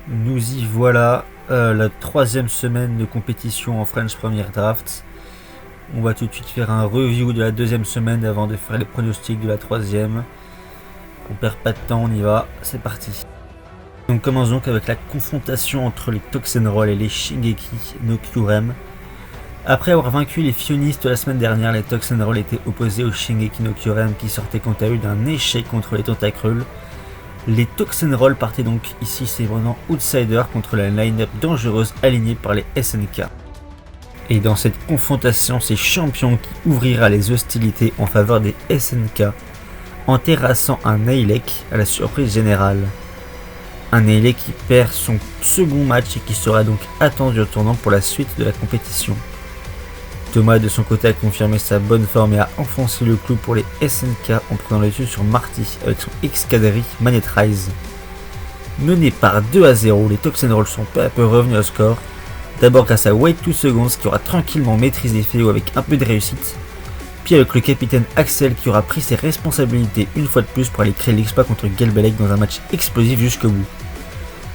Nous y voilà, la troisième semaine de compétition en French Premier Draft. On va tout de suite faire un review de la deuxième semaine avant de faire les pronostics de la troisième. On perd pas de temps, on y va, c'est parti. On commence donc avec la confrontation entre les Toxenroll et les Shingeki no Kyurem. Après avoir vaincu les Fionistes la semaine dernière, les Toxenroll étaient opposés aux Shingeki no Kyurem qui sortaient quant à eux d'un échec contre les Tentacruel. Les Toxenroll partaient donc ici cependant outsiders contre la line-up dangereuse alignée par les SNK. Et dans cette confrontation, c'est Champion qui ouvrira les hostilités en faveur des SNK en terrassant un Neilek à la surprise générale. Un Neilek qui perd son second match et qui sera donc attendu au tournant pour la suite de la compétition. Thomas de son côté a confirmé sa bonne forme et a enfoncé le clou pour les SNK en prenant le dessus sur Marty avec son X-Kadri Manette Rise. Menés par 2-0, les Toxenroll sont peu à peu revenus au score. D'abord grâce à Wait 2 Seconds qui aura tranquillement maîtrisé Feo avec un peu de réussite. Puis avec le capitaine Axel qui aura pris ses responsabilités une fois de plus pour aller créer l'exploit contre Gelbelec dans un match explosif jusqu'au bout.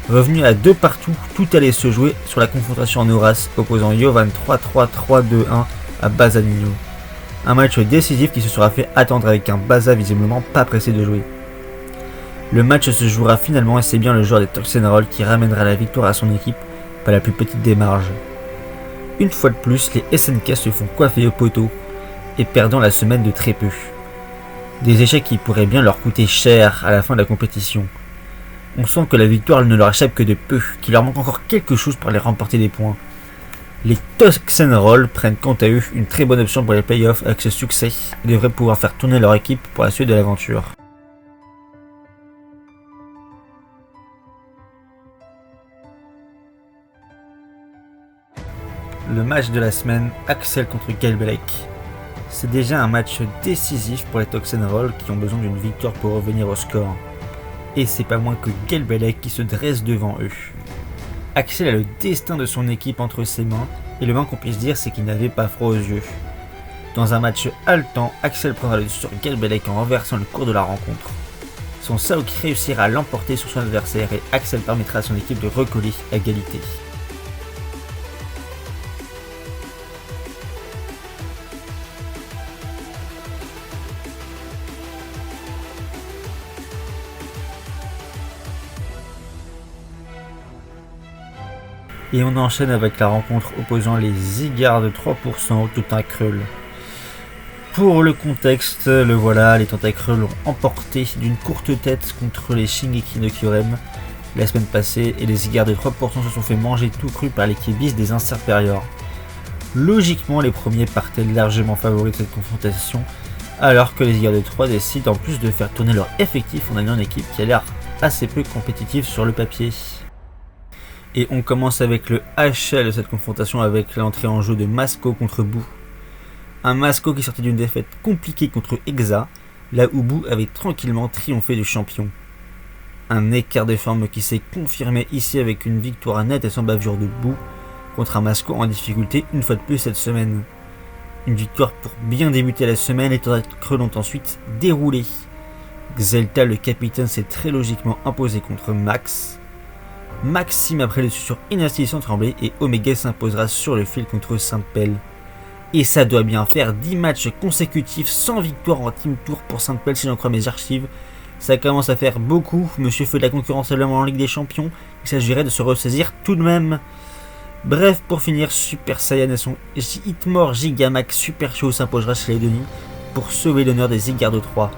Revenu à 2 partout, tout allait se jouer sur la confrontation en Horace opposant Yovan 3-3-3-2-1 à Baza Nino. Un match décisif qui se sera fait attendre avec un Baza visiblement pas pressé de jouer. Le match se jouera finalement et c'est bien le joueur des Toxenroll qui ramènera la victoire à son équipe par la plus petite des marges. Une fois de plus, les SNK se font coiffer au poteau et perdant la semaine de très peu. Des échecs qui pourraient bien leur coûter cher à la fin de la compétition. On sent que la victoire ne leur échappe que de peu, qu'il leur manque encore quelque chose pour aller remporter des points. Les Toxenroll prennent quant à eux une très bonne option pour les playoffs avec ce succès et devraient pouvoir faire tourner leur équipe pour la suite de l'aventure. Le match de la semaine, Axel contre Gelbelec. C'est déjà un match décisif pour les Toxenroll qui ont besoin d'une victoire pour revenir au score. Et c'est pas moins que Gelbelec qui se dresse devant eux. Axel a le destin de son équipe entre ses mains, et le moins qu'on puisse dire c'est qu'il n'avait pas froid aux yeux. Dans un match haletant, Axel prendra le dessus sur Gelbelec en renversant le cours de la rencontre. Son Saok réussira à l'emporter sur son adversaire et Axel permettra à son équipe de recoller à égalité. Et on enchaîne avec la rencontre opposant les Zygarde de 3% aux Tentacruel. Pour le contexte, le voilà, les Tentacruel ont emporté d'une courte tête contre les Shingeki no Kyurem la semaine passée et les Zygarde de 3% se sont fait manger tout cru par l'équipe bis des Insurperior. Logiquement, les premiers partaient largement favoris de cette confrontation, alors que les Zygarde de 3 décident en plus de faire tourner leur effectif en ayant une équipe qui a l'air assez peu compétitive sur le papier. Et on commence avec le HL de cette confrontation avec l'entrée en jeu de Masco contre Boo. Un Masco qui sortait d'une défaite compliquée contre Exa, là où Boo avait tranquillement triomphé du champion. Un écart de forme qui s'est confirmé ici avec une victoire nette et sans bavure de Boo contre un Masco en difficulté une fois de plus cette semaine. Une victoire pour bien débuter la semaine et Tentacruel ont ensuite déroulé. Xelta le capitaine s'est très logiquement imposé contre Max. Maxime après le dessus sur Inasti sans trembler et Omega s'imposera sur le fil contre Sainte-Pelle. Et ça doit bien faire 10 matchs consécutifs sans victoire en Team Tour pour Sainte-Pelle si j'en crois mes archives. Ça commence à faire beaucoup, monsieur fait de la concurrence allemand en Ligue des Champions, il s'agirait de se ressaisir tout de même. Bref, pour finir, Super Saiyan et son Hitmore Gigamax Super Show s'imposera chez les Denis pour sauver l'honneur des Zygarde 3.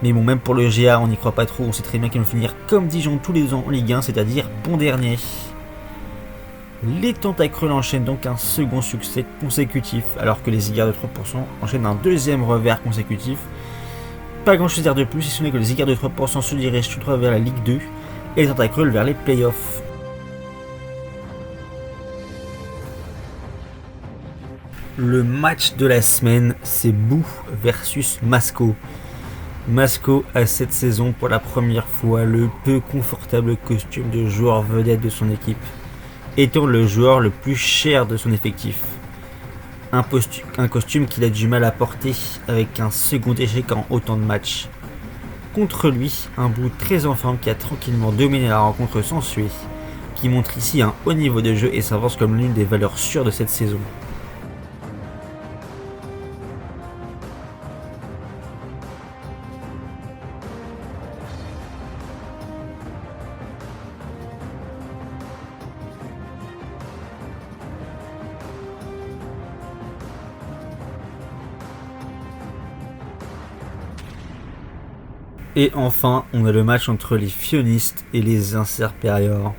Mais bon, même pour le GA, on n'y croit pas trop, on sait très bien qu'ils vont finir comme Dijon tous les ans en Ligue 1, c'est-à-dire bon dernier. Les Tentacruel enchaînent donc un second succès consécutif, alors que les Zygarde de 3% enchaînent un deuxième revers consécutif. Pas grand chose à dire de plus, si ce n'est que les Zygarde de 3% se dirigent tout droit vers la Ligue 2 et les Tentacruel vers les playoffs. Le match de la semaine, c'est Boo versus Masco. Masco a cette saison pour la première fois le peu confortable costume de joueur vedette de son équipe, étant le joueur le plus cher de son effectif. Un costume qu'il a du mal à porter avec un second échec en autant de matchs. Contre lui, un Boo très en forme qui a tranquillement dominé la rencontre sans suer, qui montre ici un haut niveau de jeu et s'avance comme l'une des valeurs sûres de cette saison. Et enfin, on a le match entre les Fionistes et les Inserperiors.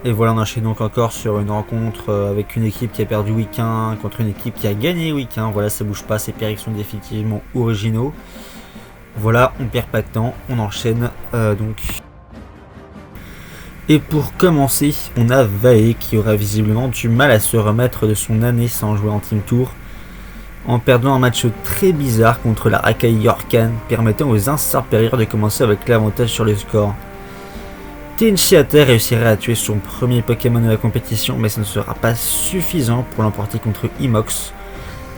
Et voilà, on enchaîne donc encore sur une rencontre avec une équipe qui a perdu week 1 contre une équipe qui a gagné week 1. Voilà, ça bouge pas, ces paires sont définitivement originaux. Voilà, on perd pas de temps, on enchaîne donc. Et pour commencer, on a Vae qui aura visiblement du mal à se remettre de son année sans jouer en Team Tour, en perdant un match très bizarre contre la Rakai Yorkan, permettant aux Inserperiors de commencer avec l'avantage sur le score. Tenchi Ater réussira à tuer son premier Pokémon de la compétition, mais ce ne sera pas suffisant pour l'emporter contre Imox,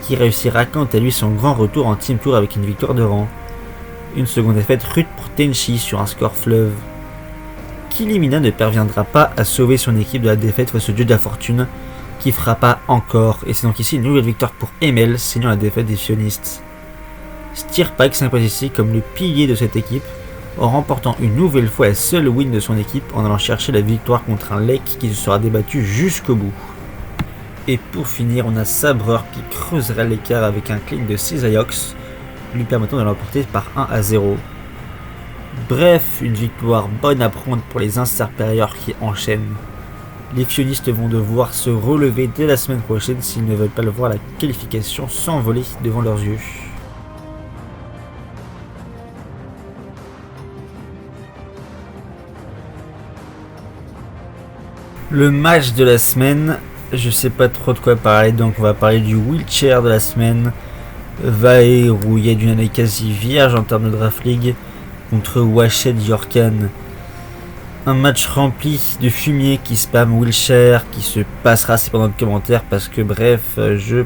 qui réussira quant à lui son grand retour en Team Tour avec une victoire de rang. Une seconde défaite rude pour Tenchi sur un score fleuve. Kilimina ne parviendra pas à sauver son équipe de la défaite face au dieu de la fortune, qui frappa encore, et c'est donc ici une nouvelle victoire pour Emel, signant la défaite des Fionistes. Stirpak s'impose ici comme le pilier de cette équipe, en remportant une nouvelle fois la seule win de son équipe en allant chercher la victoire contre un Lake qui se sera débattu jusqu'au bout. Et pour finir, on a Sabreur qui creusera l'écart avec un clean de Cisaiox, lui permettant de l'emporter par 1-0. Bref, une victoire bonne à prendre pour les Inserperiors qui enchaînent. Les Fionistes vont devoir se relever dès la semaine prochaine s'ils ne veulent pas le voir la qualification s'envoler devant leurs yeux. Le match de la semaine, je sais pas trop de quoi parler, donc on va parler du wheelchair de la semaine. Vae rouillé d'une année quasi vierge en termes de Draft League contre Washed Yorkan. Un match rempli de fumier qui spam wheelchair, qui se passera cependant de commentaires parce que bref, je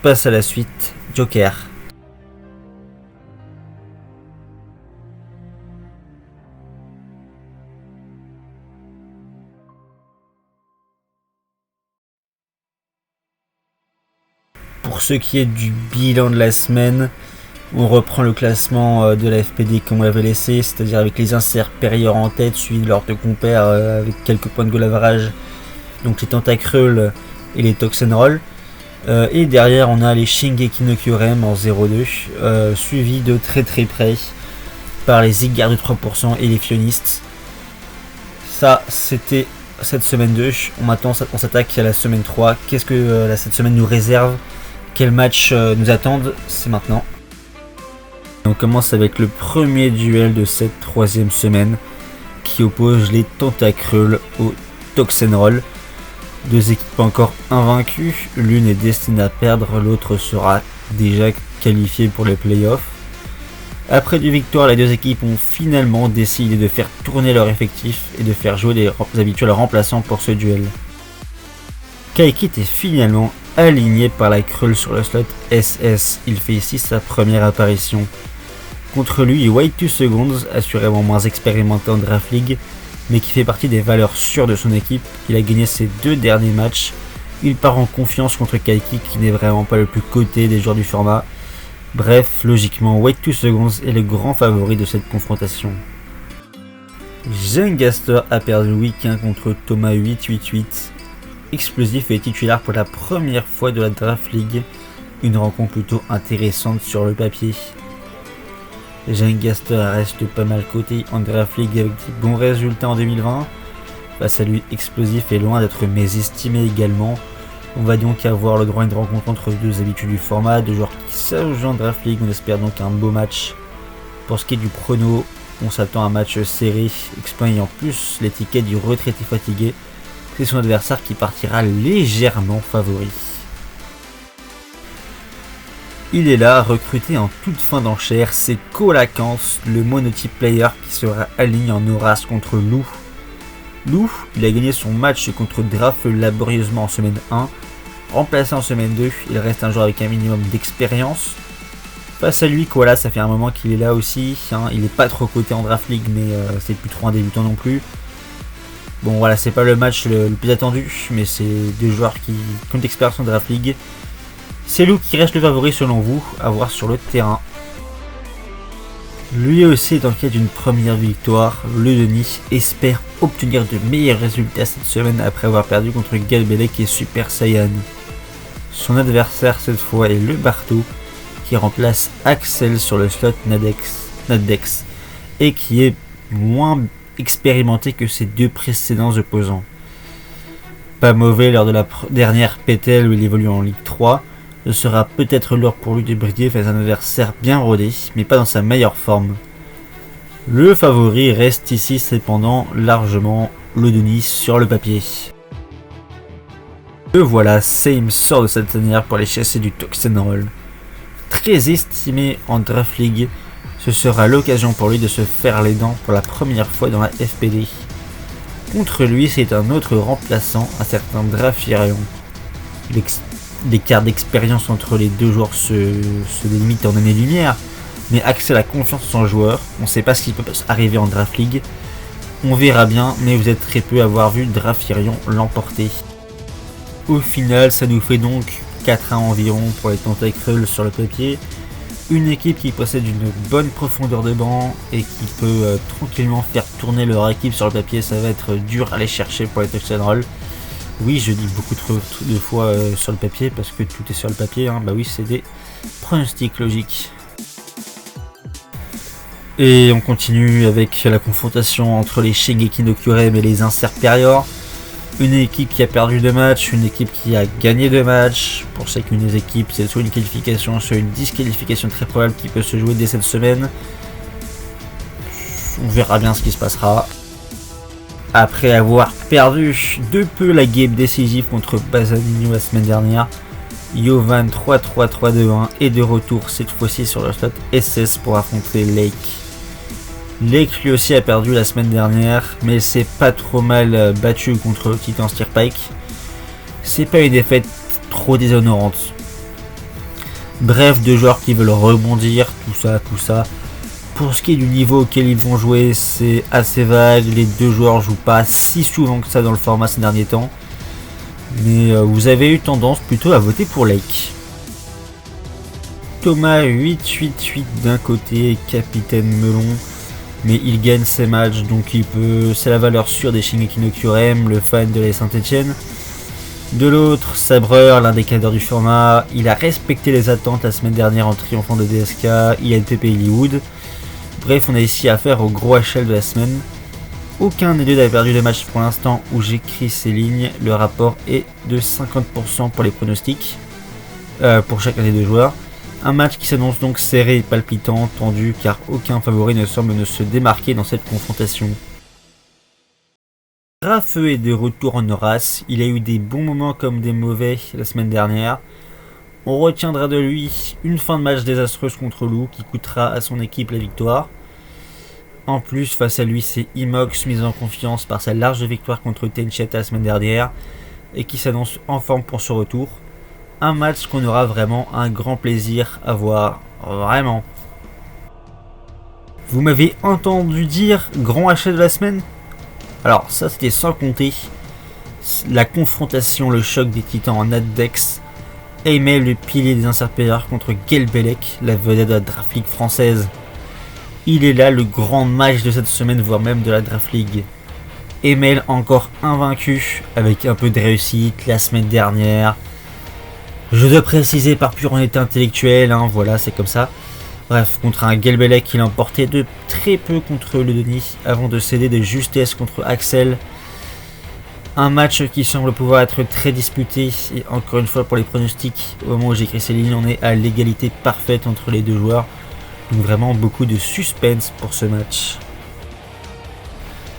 passe à la suite. Joker. Pour ce qui est du bilan de la semaine, on reprend le classement de la FPD comme on l'avait laissé, c'est-à-dire avec les Inserperiors en tête, suivi de leurs deux compères avec quelques points de goal average, donc les Tentacruel et les Toxenroll. Et derrière, on a les Shingeki no Kyurem en 0-2, suivi de très près par les Zygarde de 3% et les Fionistes. Ça, c'était cette semaine 2. On s'attaque à la semaine 3. Qu'est-ce que cette semaine nous réserve? Quels matchs nous attendent? C'est maintenant. On commence avec le premier duel de cette troisième semaine qui oppose les Tentacruel aux Toxenroll. Deux équipes encore invaincues, l'une est destinée à perdre, l'autre sera déjà qualifiée pour les playoffs. Après deux victoires, les deux équipes ont finalement décidé de faire tourner leur effectif et de faire jouer les habituels remplaçants pour ce duel. Kaikit est finalement aligné par la Krull sur le slot SS, il fait ici sa première apparition. Contre lui, White 2 Seconds, assurément moins expérimenté en Draft League, mais qui fait partie des valeurs sûres de son équipe. Il a gagné ses deux derniers matchs. Il part en confiance contre Kaikit qui n'est vraiment pas le plus coté des joueurs du format. Bref, logiquement, White 2 Seconds est le grand favori de cette confrontation. Jengaster a perdu le week 1 contre Thomas 8-8-8. Explosif est titulaire pour la première fois de la Draft League. Une rencontre plutôt intéressante sur le papier. Jengaster reste pas mal coté en Draft League avec de bons résultats en 2020. Face à lui, Explosif est loin d'être mésestimé également. On va donc avoir le droit à une rencontre entre deux habitués du format, deux joueurs qui savent jouer en Draft League. On espère donc un beau match. Pour ce qui est du prono, on s'attend à un match serré, Exploit ayant plus l'étiquette du retraité fatigué. C'est son adversaire qui partira légèrement favori. Il est là, recruté en toute fin d'enchère, c'est Colacans, le monotype player qui sera aligné en Horace contre Lou. Lou, il a gagné son match contre Draft laborieusement en semaine 1, remplacé en semaine 2, il reste un joueur avec un minimum d'expérience. Face à lui, Koala, ça fait un moment qu'il est là aussi, il n'est pas trop coté en Draft League, mais c'est plus trop un débutant non plus. Bon voilà, c'est pas le match le plus attendu, mais c'est deux joueurs qui ont d'expérience en Draft League. C'est Lou qui reste le favori selon vous, à voir sur le terrain. Lui aussi est en quête d'une première victoire. Le Denis espère obtenir de meilleurs résultats cette semaine après avoir perdu contre Galbelec et Super Saiyan. Son adversaire cette fois est le Barto, qui remplace Axel sur le slot Nadex et qui est moins expérimenté que ses deux précédents opposants. Pas mauvais lors de la dernière PTL où il évolue en Ligue 3, ce sera peut-être l'heure pour lui de briller face à un adversaire bien rodé, mais pas dans sa meilleure forme. Le favori reste ici cependant largement le Denis sur le papier. Le voilà, Same sort de cette tanière pour aller chasser du Toxenroll. Très estimé en Draft League, ce sera l'occasion pour lui de se faire les dents pour la première fois dans la FPD. Contre lui, c'est un autre remplaçant, un certain Drafirion. L'écart d'expérience entre les deux joueurs se délimite en années-lumière, mais Axel a confiance en son joueur. On ne sait pas ce qui peut arriver en Draft League. On verra bien, mais vous êtes très peu à avoir vu Drafirion l'emporter. Au final, ça nous fait donc 4-1 environ pour les Tentacruels sur le papier. Une équipe qui possède une bonne profondeur de banc et qui peut tranquillement faire tourner leur équipe sur le papier. Ça va être dur à aller chercher pour les Toxenroll. Oui, je dis beaucoup trop de fois sur le papier parce que tout est sur le papier. Bah oui, c'est des pronostics logiques. Et on continue avec la confrontation entre les Shingeki no Kyurem et les Inserperior. Une équipe qui a perdu 2 matchs, une équipe qui a gagné 2 matchs. Pour chacune des équipes, c'est soit une qualification, soit une disqualification très probable qui peut se jouer dès cette semaine. On verra bien ce qui se passera. Après avoir perdu de peu la game décisive contre Basanino la semaine dernière, Yovan 3-3-3-2-1 est de retour cette fois-ci sur le slot SS pour affronter Lake. Lake lui aussi a perdu la semaine dernière, mais s'est pas trop mal battu contre Titan Steerpike. C'est pas une défaite trop déshonorante. Bref, deux joueurs qui veulent rebondir, tout ça. Pour ce qui est du niveau auquel ils vont jouer, c'est assez vague. Les deux joueurs jouent pas si souvent que ça dans le format ces derniers temps. Mais vous avez eu tendance plutôt à voter pour Lake. Thomas 8-8-8 d'un côté, capitaine melon. Mais il gagne ses matchs, donc c'est la valeur sûre des Shingeki no Kyurem, le fan de la Saint-Etienne. De l'autre, Sabreur, l'un des cadres du format, il a respecté les attentes la semaine dernière en triomphant de DSK, il a NPP Hollywood. Bref, on a ici affaire au gros HL de la semaine. Aucun des deux n'a perdu de match pour l'instant où j'écris ces lignes. Le rapport est de 50% pour les pronostics, pour chacun des deux joueurs. Un match qui s'annonce donc serré et palpitant, tendu, car aucun favori ne semble ne se démarquer dans cette confrontation. Rafeu est de retour en Horace, il a eu des bons moments comme des mauvais la semaine dernière. On retiendra de lui une fin de match désastreuse contre Lou qui coûtera à son équipe la victoire. En plus, face à lui, c'est Imox mis en confiance par sa large victoire contre Tencheta la semaine dernière et qui s'annonce en forme pour ce retour. Un match qu'on aura vraiment un grand plaisir à voir, vraiment. Vous m'avez entendu dire grand HL de la semaine? Alors ça c'était sans compter la confrontation, le choc des titans en Addex. Aimel, le pilier des Inserperior contre Gelbelec, la vedette de la Draft League française. Il est là le grand match de cette semaine, voire même de la Draft League. Aimel encore invaincu, avec un peu de réussite la semaine dernière. Je dois préciser par pure honnêteté intellectuelle, voilà, c'est comme ça. Bref, contre un Gelbelec qu'il a emporté de très peu contre le Denis, avant de céder de justesse contre Axel. Un match qui semble pouvoir être très disputé, et encore une fois pour les pronostics, au moment où j'écris ces lignes, on est à l'égalité parfaite entre les deux joueurs. Donc vraiment beaucoup de suspense pour ce match.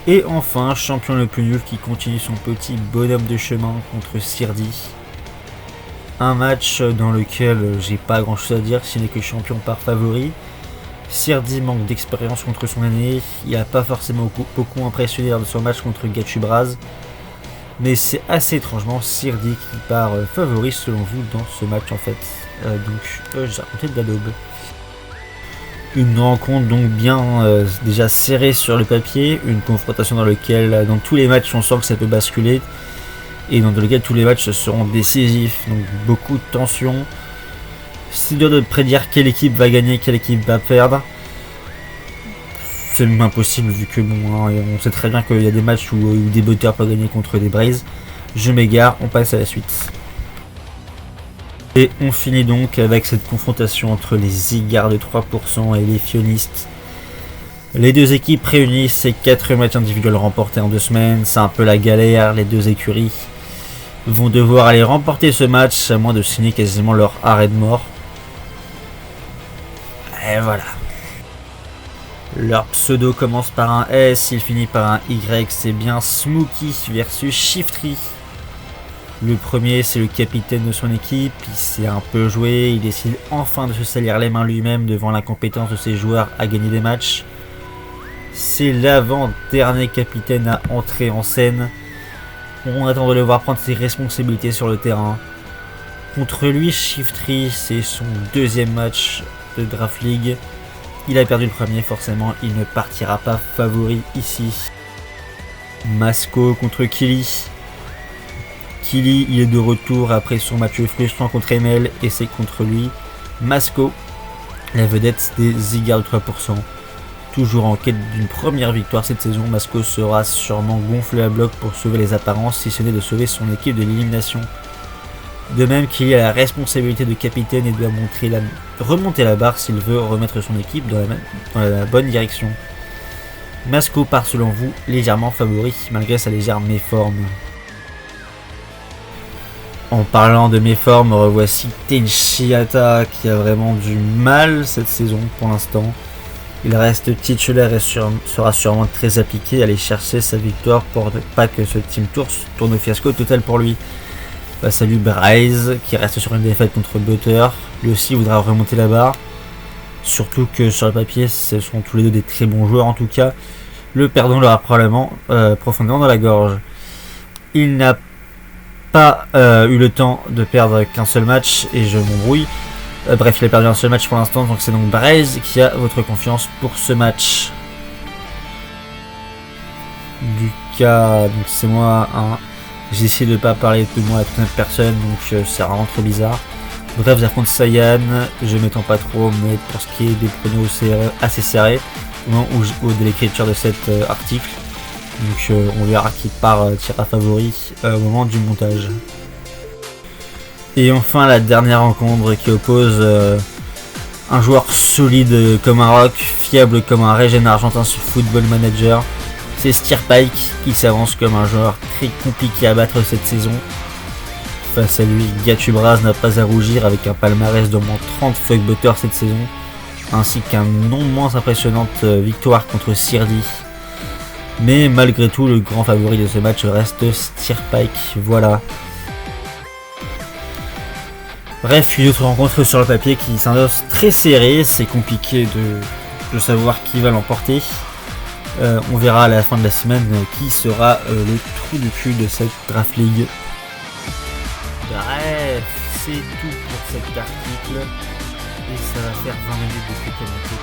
Et enfin, champion le plus nul qui continue son petit bonhomme de chemin contre Sirdi. Un match dans lequel j'ai pas grand chose à dire, si ce n'est que champion par favori. Sirdi manque d'expérience contre son aîné, il n'a pas forcément beaucoup impressionné lors de son match contre Gachubraz. Mais c'est assez étrangement Sirdi qui part favori selon vous dans ce match en fait. Donc j'ai raconté de la daube. Une rencontre donc bien déjà serrée sur le papier, une confrontation dans laquelle dans tous les matchs on sent que ça peut basculer et dans lequel tous les matchs seront décisifs, donc beaucoup de tension. C'est dur de prédire quelle équipe va gagner, quelle équipe va perdre. C'est même impossible vu que on sait très bien qu'il y a des matchs où des butters peuvent gagner contre des Braves. Je m'égare, on passe à la suite. Et on finit donc avec cette confrontation entre les Ziggars de 3% et les Fionistes. Les deux équipes réunissent ces 4 matchs individuels remportés en 2 semaines. C'est un peu la galère, les deux écuries vont devoir aller remporter ce match à moins de signer quasiment leur arrêt de mort. Et voilà. Leur pseudo commence par un S, il finit par un Y, c'est bien Smokey versus Shiftry. Le premier, c'est le capitaine de son équipe, il s'est un peu joué, il décide enfin de se salir les mains lui-même devant l'incompétence de ses joueurs à gagner des matchs. C'est l'avant-dernier capitaine à entrer en scène. On attend de le voir prendre ses responsabilités sur le terrain. Contre lui, Shiftry, c'est son 2e match de Draft League. Il a perdu le premier, forcément, il ne partira pas favori ici. Masco contre Killy. Killy, il est de retour après son match frustrant contre Emel et c'est contre lui. Masco, la vedette des Ziggars de 3%. Toujours en quête d'une première victoire cette saison, Masco sera sûrement gonflé à bloc pour sauver les apparences, si ce n'est de sauver son équipe de l'élimination. De même qu'il a la responsabilité de capitaine et doit remonter la barre s'il veut remettre son équipe dans la bonne direction. Masco part selon vous légèrement favori malgré sa légère méforme. En parlant de méforme, revoici Tenchiata qui a vraiment du mal cette saison pour l'instant. Il reste titulaire et sera sûrement très appliqué à aller chercher sa victoire pour ne pas que ce Team Tour tourne au fiasco total pour lui. Face à lui, Bryce qui reste sur une défaite contre Butter. Lui aussi voudra remonter la barre. Surtout que sur le papier, ce sont tous les deux des très bons joueurs en tout cas. Le perdant l'aura probablement profondément dans la gorge. Il n'a pas eu le temps de perdre qu'un seul match et je m'embrouille. Bref, il a perdu un seul match pour l'instant, donc c'est donc Bryce qui a votre confiance pour ce match. Lucas, donc c'est moi, hein. J'ai essayé de ne pas parler de moi à toute une personne, donc c'est vraiment trop bizarre. Bref, j'affronte Saiyan, je m'étends pas trop, mais pour ce qui est des pronos, c'est assez serré au moment de l'écriture de cet article. Donc on verra qui tirera favori au moment du montage. Et enfin la dernière rencontre qui oppose un joueur solide comme un rock, fiable comme un régène argentin sur Football Manager. C'est Steerpike qui s'avance comme un joueur très compliqué à battre cette saison. Face à lui, Gatubraz n'a pas à rougir avec un palmarès d'au moins 30 fuckbutters cette saison, ainsi qu'un non moins impressionnante victoire contre Sirdi. Mais malgré tout, le grand favori de ce match reste Steerpike. Voilà. Bref, une autre rencontre sur le papier qui s'endosse très serré, c'est compliqué de savoir qui va l'emporter. On verra à la fin de la semaine qui sera le trou du cul de cette Draft League. Bref, c'est tout pour cet article. Et ça va faire 20 minutes de commenter.